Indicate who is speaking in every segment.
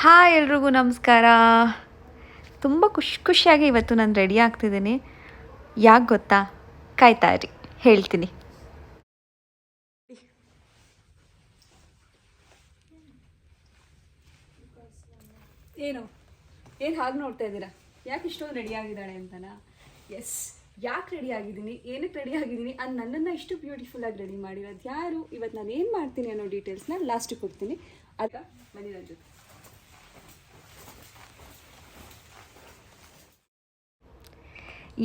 Speaker 1: Hi ಎಲ್ರಿಗೂ ನಮಸ್ಕಾರ. ತುಂಬ ಖುಷಿಯಾಗಿ ಇವತ್ತು ನಾನು ರೆಡಿ ಆಗ್ತಿದ್ದೀನಿ. ಯಾಕೆ ಗೊತ್ತಾ? ಕಾಯ್ತಾ ಇರಿ, ಹೇಳ್ತೀನಿ. ಏನು ಹಾಗೆ ನೋಡ್ತಾ ಇದ್ದೀರಾ? ಯಾಕೆ ಇಷ್ಟೊಂದು ರೆಡಿ ಆಗಿದ್ದಾಳೆ ಅಂತನಾ? ಎಸ್, ಯಾಕೆ ರೆಡಿ ಆಗಿದ್ದೀನಿ, ಏನಕ್ಕೆ ರೆಡಿ ಆಗಿದ್ದೀನಿ, ಅದು ನನ್ನನ್ನು ಇಷ್ಟು ಬ್ಯೂಟಿಫುಲ್ಲಾಗಿ ರೆಡಿ ಮಾಡಿರೋದು ಯಾರು, ಇವತ್ತು ನಾನು ಏನು ಮಾಡ್ತೀನಿ ಅನ್ನೋ ಡೀಟೇಲ್ಸ್ನ ಲಾಸ್ಟಿಗೆ ಕೊಡ್ತೀನಿ. ಆಗ ಬನ್ನಿ ನನ್ನ ಜೊತೆ.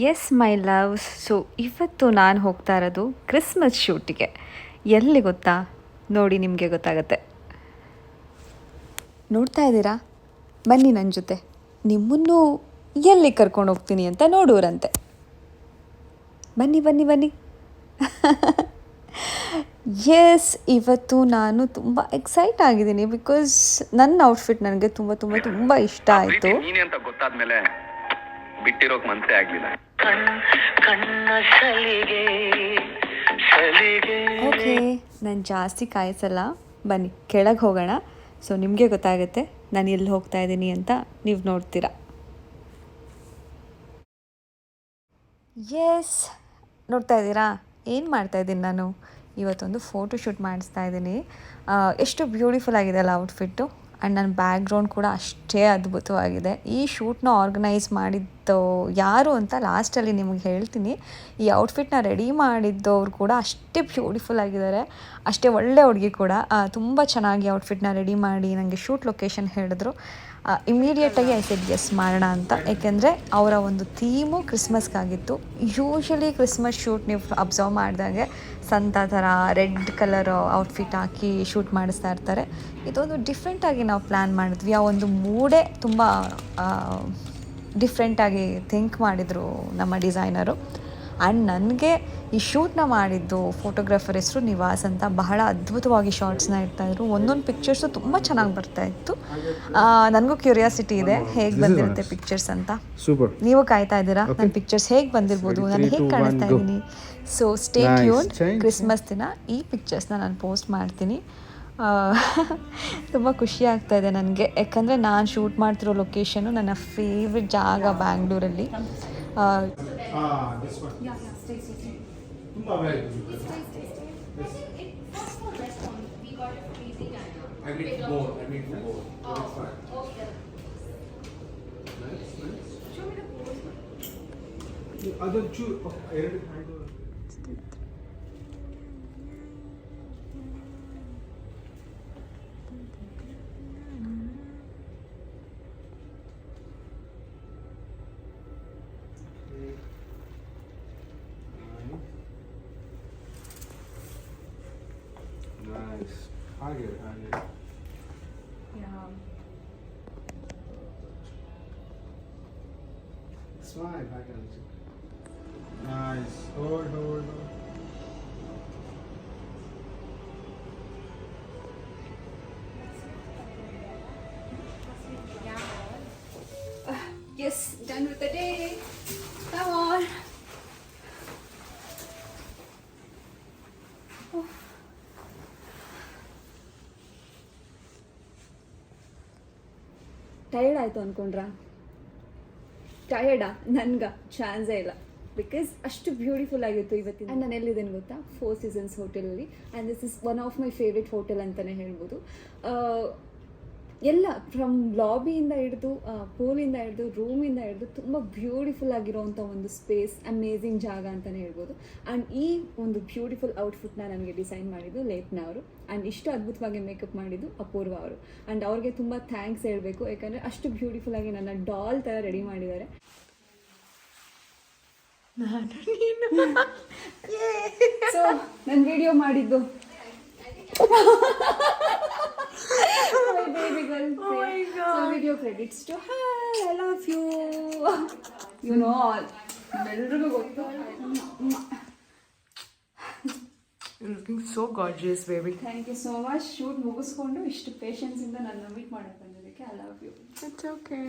Speaker 1: ಎಸ್ ಮೈ ಲವ್ಸ್, ಸೊ ಇವತ್ತು ನಾನು ಹೋಗ್ತಾ ಇರೋದು ಕ್ರಿಸ್ಮಸ್ ಶೂಟಿಗೆ. ಎಲ್ಲಿ ಗೊತ್ತಾ? ನೋಡಿ, ನಿಮಗೆ ಗೊತ್ತಾಗತ್ತೆ. ನೋಡ್ತಾ ಇದ್ದೀರಾ? ಬನ್ನಿ ನನ್ನ ಜೊತೆ, ನಿಮ್ಮನ್ನು ಎಲ್ಲಿ ಕರ್ಕೊಂಡು ಹೋಗ್ತೀನಿ ಅಂತ ನೋಡೋರಂತೆ. ಬನ್ನಿ ಬನ್ನಿ ಬನ್ನಿ. ಎಸ್, ಇವತ್ತು ನಾನು ತುಂಬ ಎಕ್ಸೈಟ್ ಆಗಿದ್ದೀನಿ ಬಿಕಾಸ್ ನನ್ನ ಔಟ್ಫಿಟ್ ನನಗೆ ತುಂಬ ತುಂಬ ತುಂಬ ಇಷ್ಟ ಆಯಿತು.
Speaker 2: ಬಿಟ್ಟಿರೋಕ್ ಮನ್ಸೇ ಆಗ್ಲಿಲ್ಲ.
Speaker 1: ಓಕೆ, ನಾನು ಜಾಸ್ತಿ ಕಾಯಿಸಲ್ಲ, ಬನ್ನಿ ಕೆಳಗೆ ಹೋಗೋಣ. ಸೊ ನಿಮಗೆ ಗೊತ್ತಾಗುತ್ತೆ ನಾನು ಎಲ್ಲಿ ಹೋಗ್ತಾ ಇದ್ದೀನಿ ಅಂತ, ನೀವು ನೋಡ್ತೀರಾ. ಎಸ್, ನೋಡ್ತಾ ಇದ್ದೀರಾ ಏನು ಮಾಡ್ತಾ ಇದ್ದೀನಿ ನಾನು? ಇವತ್ತೊಂದು ಫೋಟೋ ಶೂಟ್ ಮಾಡಿಸ್ತಾ ಇದ್ದೀನಿ. ಎಷ್ಟು ಬ್ಯೂಟಿಫುಲ್ ಆಗಿದೆ ಅಲ್ಲ ಔಟ್ಫಿಟ್ಟು. ಆ್ಯಂಡ್ ನನ್ನ ಬ್ಯಾಕ್ಗ್ರೌಂಡ್ ಕೂಡ ಅಷ್ಟೇ ಅದ್ಭುತವಾಗಿದೆ. ಈ ಶೂಟ್ನ ಆರ್ಗನೈಸ್ ಮಾಡಿದ್ದು ಯಾರು ಅಂತ ಲಾಸ್ಟಲ್ಲಿ ನಿಮಗೆ ಹೇಳ್ತೀನಿ. ಈ ಔಟ್ಫಿಟ್ನ ರೆಡಿ ಮಾಡಿದ್ದವ್ರು ಕೂಡ ಅಷ್ಟೇ ಬ್ಯೂಟಿಫುಲ್ ಆಗಿದ್ದಾರೆ, ಅಷ್ಟೇ ಒಳ್ಳೆ ಹುಡುಗಿ ಕೂಡ. ತುಂಬ ಚೆನ್ನಾಗಿ ಔಟ್ಫಿಟ್ನ ರೆಡಿ ಮಾಡಿ ನನಗೆ ಶೂಟ್ ಲೊಕೇಶನ್ ಹೇಳಿದ್ರು. ಇಮಿಡಿಯೇಟಾಗಿ ಐ ಸೆಡ್ ಎಸ್ ಮಾಡೋಣ ಅಂತ. ಏಕೆಂದರೆ ಅವರ ಒಂದು ಥೀಮು ಕ್ರಿಸ್ಮಸ್ಗಾಗಿತ್ತು. ಯೂಶ್ವಲಿ ಕ್ರಿಸ್ಮಸ್ ಶೂಟ್ ನೀವು ಅಬ್ಸರ್ವ್ ಮಾಡಿದಾಗೆ ಸಂತ ಥರ ರೆಡ್ ಕಲರ್ ಔಟ್ಫಿಟ್ ಹಾಕಿ ಶೂಟ್ ಮಾಡಿಸ್ತಾ ಇರ್ತಾರೆ. ಇದೊಂದು ಡಿಫ್ರೆಂಟಾಗಿ ನಾವು ಪ್ಲ್ಯಾನ್ ಮಾಡಿದ್ವಿ. ಆ ಒಂದು ಮೂಡೇ ತುಂಬ ಡಿಫ್ರೆಂಟಾಗಿ ಥಿಂಕ್ ಮಾಡಿದರು ನಮ್ಮ ಡಿಸೈನರು. ಆ್ಯಂಡ್ ನನಗೆ ಈ ಶೂಟ್ನ ಮಾಡಿದ್ದು ಫೋಟೋಗ್ರಾಫರ್ ಹೆಸರು ನಿವಾಸ್ ಅಂತ. ಬಹಳ ಅದ್ಭುತವಾಗಿ ಶಾರ್ಟ್ಸ್ನ ಇಡ್ತಾಯಿದ್ರು. ಒಂದೊಂದು ಪಿಕ್ಚರ್ಸು ತುಂಬ ಚೆನ್ನಾಗಿ ಬರ್ತಾಯಿತ್ತು. ನನಗೂ ಕ್ಯೂರಿಯಾಸಿಟಿ ಇದೆ ಹೇಗೆ ಬಂದಿರುತ್ತೆ ಪಿಕ್ಚರ್ಸ್ ಅಂತ. ನೀವು ಕಾಯ್ತಾ ಇದ್ದೀರಾ ನನ್ನ ಪಿಕ್ಚರ್ಸ್ ಹೇಗೆ ಬಂದಿರ್ಬೋದು, ನಾನು ಹೇಗೆ ಕಾಣಿಸ್ತಾ ಇದ್ದೀನಿ? So stay tuned. ಕ್ರಿಸ್ಮಸ್ ದಿನ ಈ ಪಿಕ್ಚರ್ಸ್ನ ನಾನು ಪೋಸ್ಟ್ ಮಾಡ್ತೀನಿ. ತುಂಬ ಖುಷಿ ಆಗ್ತಾಯಿದೆ ನನಗೆ, ಯಾಕಂದರೆ ನಾನು ಶೂಟ್ ಮಾಡ್ತಿರೋ ಲೊಕೇಶನು ನನ್ನ ಫೇವ್ರೆಟ್ ಜಾಗ ಬ್ಯಾಂಗ್ಳೂರಲ್ಲಿ.
Speaker 3: This one. Yeah, stay. Very good. We got a freezing time. I need more. Oh, okay. Nice. Show me the pose. The other two. Nice. I get it.
Speaker 1: Yeah.
Speaker 3: Smile. I can see. Nice. Hold.
Speaker 1: Yes, done with the day. Come on. Tired ಆಯಿತು ಅಂದ್ಕೊಂಡ್ರಾ? ಟಯರ್ಡಾ? ನನಗೆ ಚಾನ್ಸೇ ಇಲ್ಲ. Because ಅಷ್ಟು beautiful ಆಗಿತ್ತು ಇವತ್ತಿನ. And ನಾನು ಎಲ್ಲಿದ್ದೇನೆ ಗೊತ್ತಾ? 4 Seasons ಹೋಟೆಲಲ್ಲಿ. And this is one of my favourite hotel ಅಂತಲೇ ಹೇಳ್ಬೋದು. ಎಲ್ಲ ಫ್ರಮ್ ಲಾಬಿಯಿಂದ ಹಿಡಿದು ಪೂಲಿಂದ ಹಿಡಿದು ರೂಮಿಂದ ಹಿಡಿದು ತುಂಬ ಬ್ಯೂಟಿಫುಲ್ ಆಗಿರೋವಂಥ ಒಂದು ಸ್ಪೇಸ್, ಅಮೇಝಿಂಗ್ ಜಾಗ ಅಂತಲೇ ಹೇಳ್ಬೋದು. ಆ್ಯಂಡ್ ಈ ಒಂದು ಬ್ಯೂಟಿಫುಲ್ ಔಟ್ಫಿಟ್ನ ನನಗೆ ಡಿಸೈನ್ ಮಾಡಿದ್ದು ಲೇಪ್ನ ಅವರು. ಆ್ಯಂಡ್ ಇಷ್ಟು ಅದ್ಭುತವಾಗಿ ಮೇಕಪ್ ಮಾಡಿದ್ದು ಅಪೂರ್ವ ಅವರು. ಆ್ಯಂಡ್ ಅವ್ರಿಗೆ ತುಂಬ ಥ್ಯಾಂಕ್ಸ್ ಹೇಳಬೇಕು, ಯಾಕಂದರೆ ಅಷ್ಟು ಬ್ಯೂಟಿಫುಲ್ಲಾಗಿ ನನ್ನ ಡಾಲ್ ಥರ ರೆಡಿ ಮಾಡಿದ್ದಾರೆ. ಸೊ ನನ್ನ ವಿಡಿಯೋ ಮಾಡಿದ್ದು my baby girl. Oh my God. So video credits to her. I love you. You know all. Elrigu gottu.
Speaker 4: You're looking so gorgeous, baby.
Speaker 1: Thank you so much. Shoot ಮುಗಿಸ್ಕೊಂಡು ಇಷ್ಟು patience ಇಂದ ನನ್ನ meet ಮಾಡಕ್ಕೆ ಬಂದಿದ್ದಕ್ಕೆ I love you.
Speaker 4: It's okay.